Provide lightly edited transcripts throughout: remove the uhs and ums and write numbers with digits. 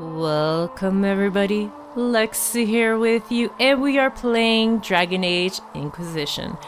Welcome everybody, Lexi here with you, and we are playing Dragon Age Inquisition.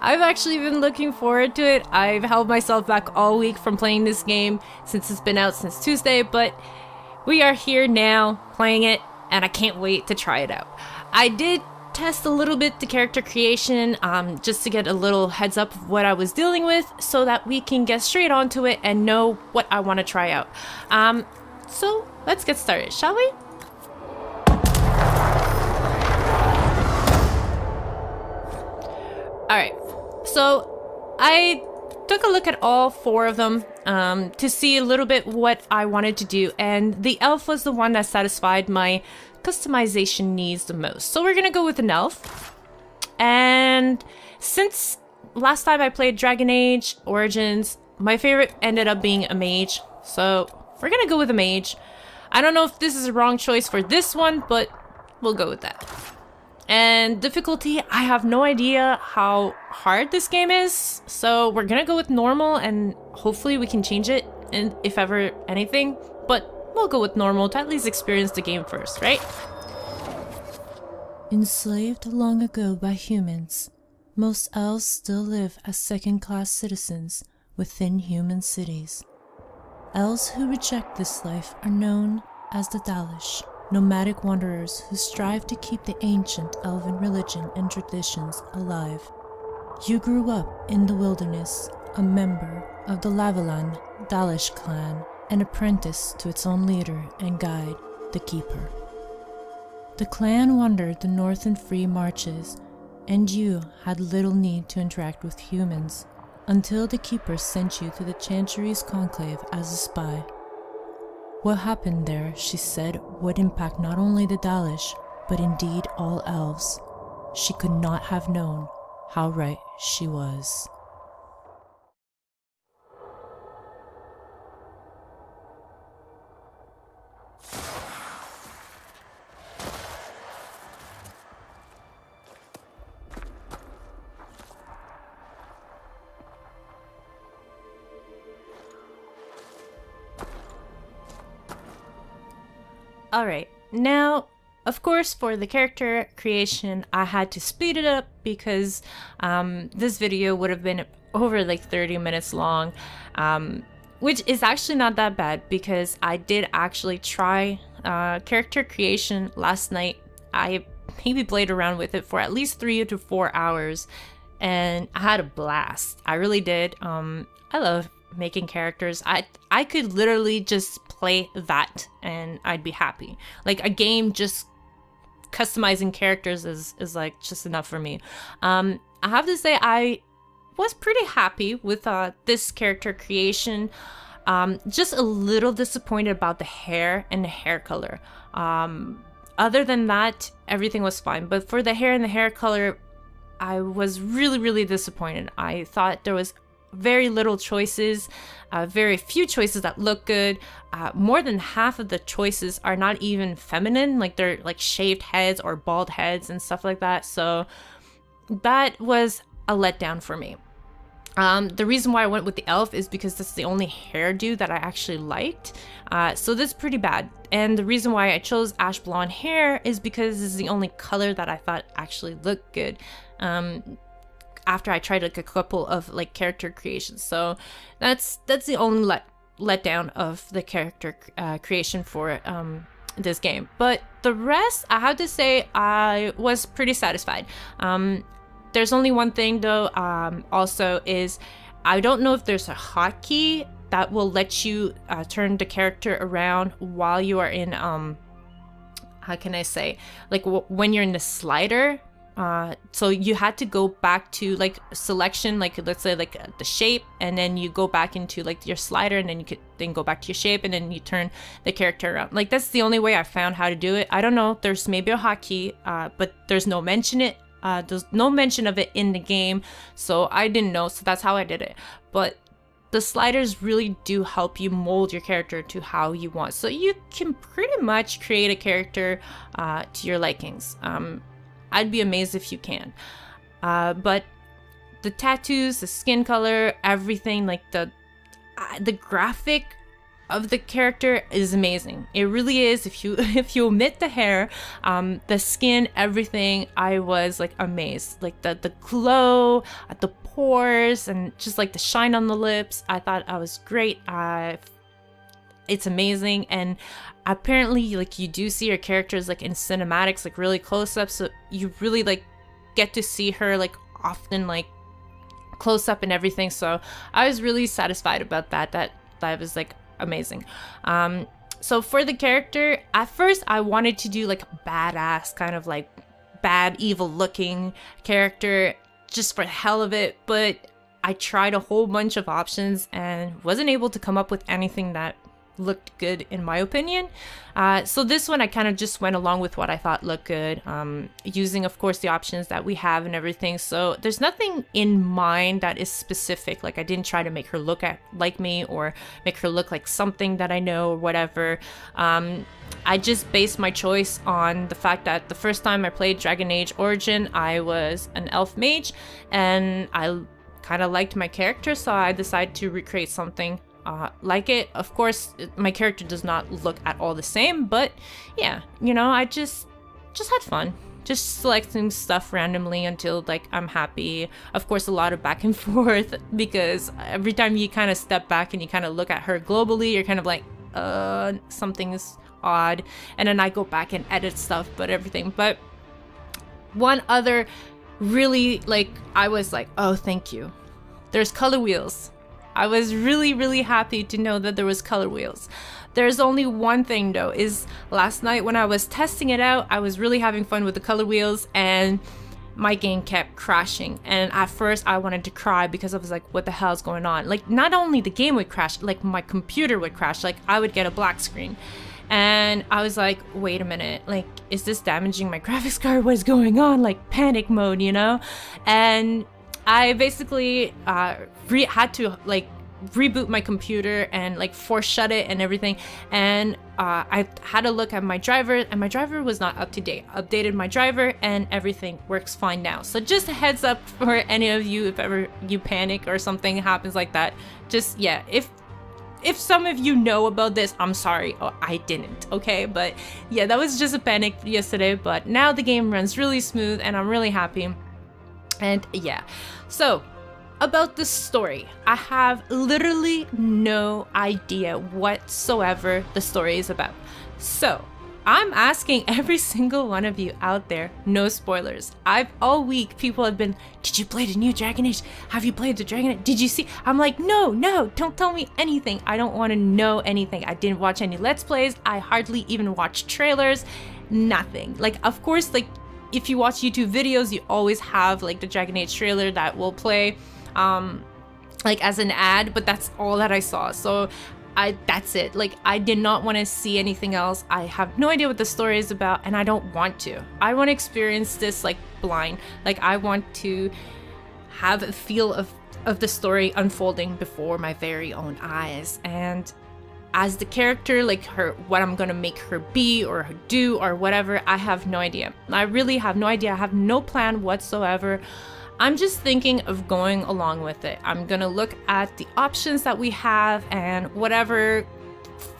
I've actually been looking forward to it. I've held myself back all week from playing this game since it's been out since Tuesday, but we are here now playing it, and I can't wait to try it out. I did test a little bit the character creation just to get a little heads up of what I was dealing with so that we can get straight onto it and know what I want to try out. So let's get started, shall we? Alright, so I took a look at all four of them to see a little bit what I wanted to do, and the elf was the one that satisfied my customization needs the most. So we're gonna go with an elf. And since last time I played Dragon Age Origins, my favorite ended up being a mage. So we're gonna go with a mage. I don't know if this is a wrong choice for this one, but we'll go with that. And difficulty, I have no idea how hard this game is, so we're gonna go with normal and hopefully we can change it, and if ever anything, but we'll go with normal to at least experience the game first, right? Enslaved long ago by humans, most elves still live as second-class citizens within human cities. Elves who reject this life are known as the Dalish, nomadic wanderers who strive to keep the ancient elven religion and traditions alive. You grew up in the wilderness, a member of the Lavalon Dalish clan, an apprentice to its own leader and guide, the Keeper. The clan wandered the northern free marches, and you had little need to interact with humans, until the Keeper sent you to the Chantry's conclave as a spy. What happened there, she said, would impact not only the Dalish, but indeed all elves. She could not have known how right she was. Alright, now, of course, for the character creation, I had to speed it up because this video would have been over like 30 minutes long, which is actually not that bad because I did actually try character creation last night. I maybe played around with it for at least 3 to 4 hours, and I had a blast. I really did. I love making characters. I could literally just play that and I'd be happy. Like a game just customizing characters is like just enough for me. I have to say I was pretty happy with this character creation. Just a little disappointed about the hair and the hair color. Other than that, everything was fine, but for the hair and the hair color, I was really disappointed. I thought there was very little choices, very few choices that look good. More than half of the choices are not even feminine, like they're like shaved heads or bald heads and stuff like that. So that was a letdown for me. The reason why I went with the elf is because this is the only hairdo that I actually liked. So this is pretty bad. And the reason why I chose ash blonde hair is because this is the only color that I thought actually looked good. After I tried like a couple of like character creations, so that's the only letdown of the character creation for this game. But the rest, I have to say, I was pretty satisfied. There's only one thing though, also is I don't know if there's a hotkey that will let you turn the character around while you are in how can I say, like when you're in the slider. So you had to go back to like selection, like let's say like the shape, and then you go back into like your slider, and then you could then go back to your shape, and then you turn the character around. Like that's the only way I found how to do it. I don't know, there's maybe a hotkey, but there's no mention of it in the game, so I didn't know, so that's how I did it. But the sliders really do help you mold your character to how you want, so you can pretty much create a character to your likings. I'd be amazed if you can. But the tattoos, the skin color, everything, like the graphic of the character is amazing. It really is. If you if you omit the hair, the skin, everything, I was like amazed. Like the glow at the pores and just like the shine on the lips. I thought I was great. It's amazing. And apparently, like, you do see her characters like in cinematics, like really close up, so you really like get to see her like often, like close up and everything. So I was really satisfied about that was like amazing. So for the character, at first I wanted to do like a badass kind of like bad evil looking character just for the hell of it, but I tried a whole bunch of options and wasn't able to come up with anything that looked good in my opinion. So this one I kind of just went along with what I thought looked good, using of course the options that we have and everything. So there's nothing in mind that is specific. Like, I didn't try to make her look like me or make her look like something that I know or whatever. I just based my choice on the fact that the first time I played Dragon Age Origin, I was an elf mage and I kind of liked my character, so I decided to recreate something like it. Of course, my character does not look at all the same, but yeah, you know, I just had fun. Just selecting stuff randomly until like I'm happy. Of course, a lot of back and forth, because every time you kind of step back and you kind of look at her globally, you're kind of like, something's odd. And then I go back and edit stuff, but everything. But one other really, like, I was like, oh, thank you. There's color wheels. I was really, really happy to know that there was color wheels. There's only one thing though, is last night when I was testing it out, I was really having fun with the color wheels and my game kept crashing. And at first I wanted to cry because I was like, what the hell is going on? Like, not only the game would crash, like my computer would crash, like I would get a black screen. And I was like, wait a minute, like, is this damaging my graphics card? What is going on? Like, panic mode, you know? And I basically had to like reboot my computer and like force shut it and everything, and I had a look at my driver, and my driver was not up to date. Updated my driver and everything works fine now. So just a heads up for any of you, if ever you panic or something happens like that, just, yeah, if some of you know about this, I'm sorry. Oh, I didn't, okay? But yeah, that was just a panic yesterday, but now the game runs really smooth and I'm really happy. And yeah, so about the story, I have literally no idea whatsoever the story is about. So I'm asking every single one of you out there, no spoilers. All week people have been, did you play the new Dragon Age? Have you played the Dragon Age? Did you see? I'm like, no, don't tell me anything. I don't want to know anything. I didn't watch any Let's Plays. I hardly even watched trailers, nothing. Like, of course, like, if you watch YouTube videos, you always have like the Dragon Age trailer that will play like as an ad, but that's all that I saw. So that's it. Like, I did not want to see anything else. I have no idea what the story is about, and I don't want to. I want to experience this like blind. Like, I want to have a feel of the story unfolding before my very own eyes. And as the character, like her, what I'm gonna make her be or do or whatever, I have no idea. I really have no idea. I have no plan whatsoever. I'm just thinking of going along with it. I'm gonna look at the options that we have and whatever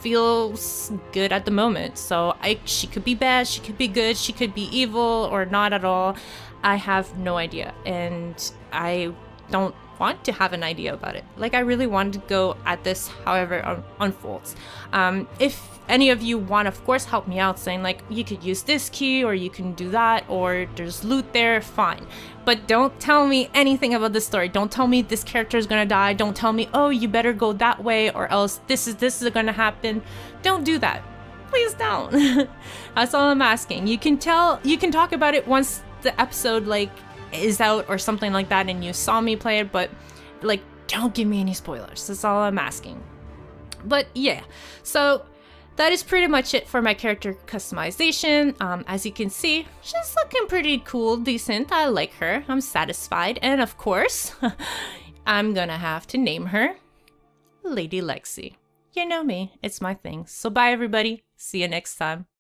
feels good at the moment. So she could be bad, she could be good, she could be evil or not at all. I have no idea, and I don't want to have an idea about it. Like, I really want to go at this however it unfolds. If any of you want, of course, help me out, saying like, you could use this key or you can do that, or there's loot there, fine. But don't tell me anything about the story. Don't tell me this character is gonna die. Don't tell me, oh, you better go that way or else this is gonna happen. Don't do that. Please don't. That's all I'm asking. You can talk about it once the episode like is out or something like that and you saw me play it, but like, don't give me any spoilers. That's all I'm asking. But yeah, so that is pretty much it for my character customization. As you can see, she's looking pretty cool, decent. I like her. I'm satisfied. And of course, I'm gonna have to name her Lady Lexi. You know me, it's my thing. So bye everybody. See you next time.